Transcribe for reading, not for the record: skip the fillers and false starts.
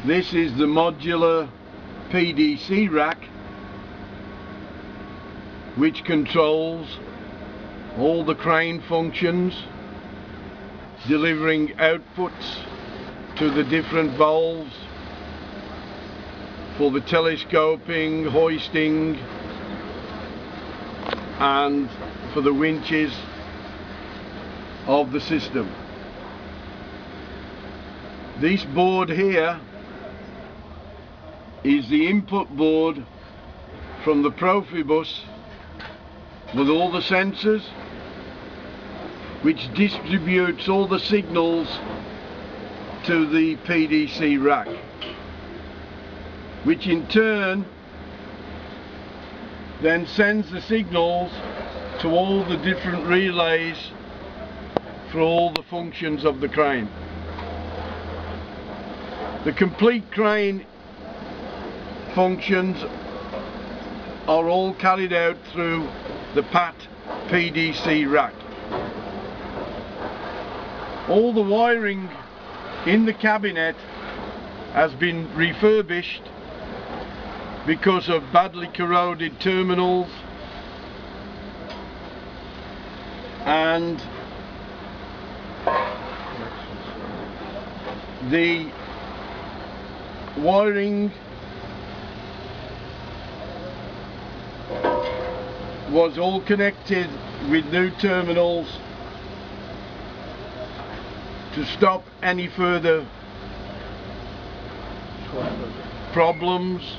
This is the modular PDC rack, which controls all the crane functions, delivering outputs to the different valves for the telescoping, hoisting, and for the winches of the system. This board here is the input board from the Profibus with all the sensors, which distributes all the signals to the PDC rack, which in turn then sends the signals to all the different relays for all the functions of the crane. The complete crane functions are all carried out through the PAT PDC rack. All the wiring in the cabinet has been refurbished because of badly corroded terminals, and the wiring was all connected with new terminals to stop any further problems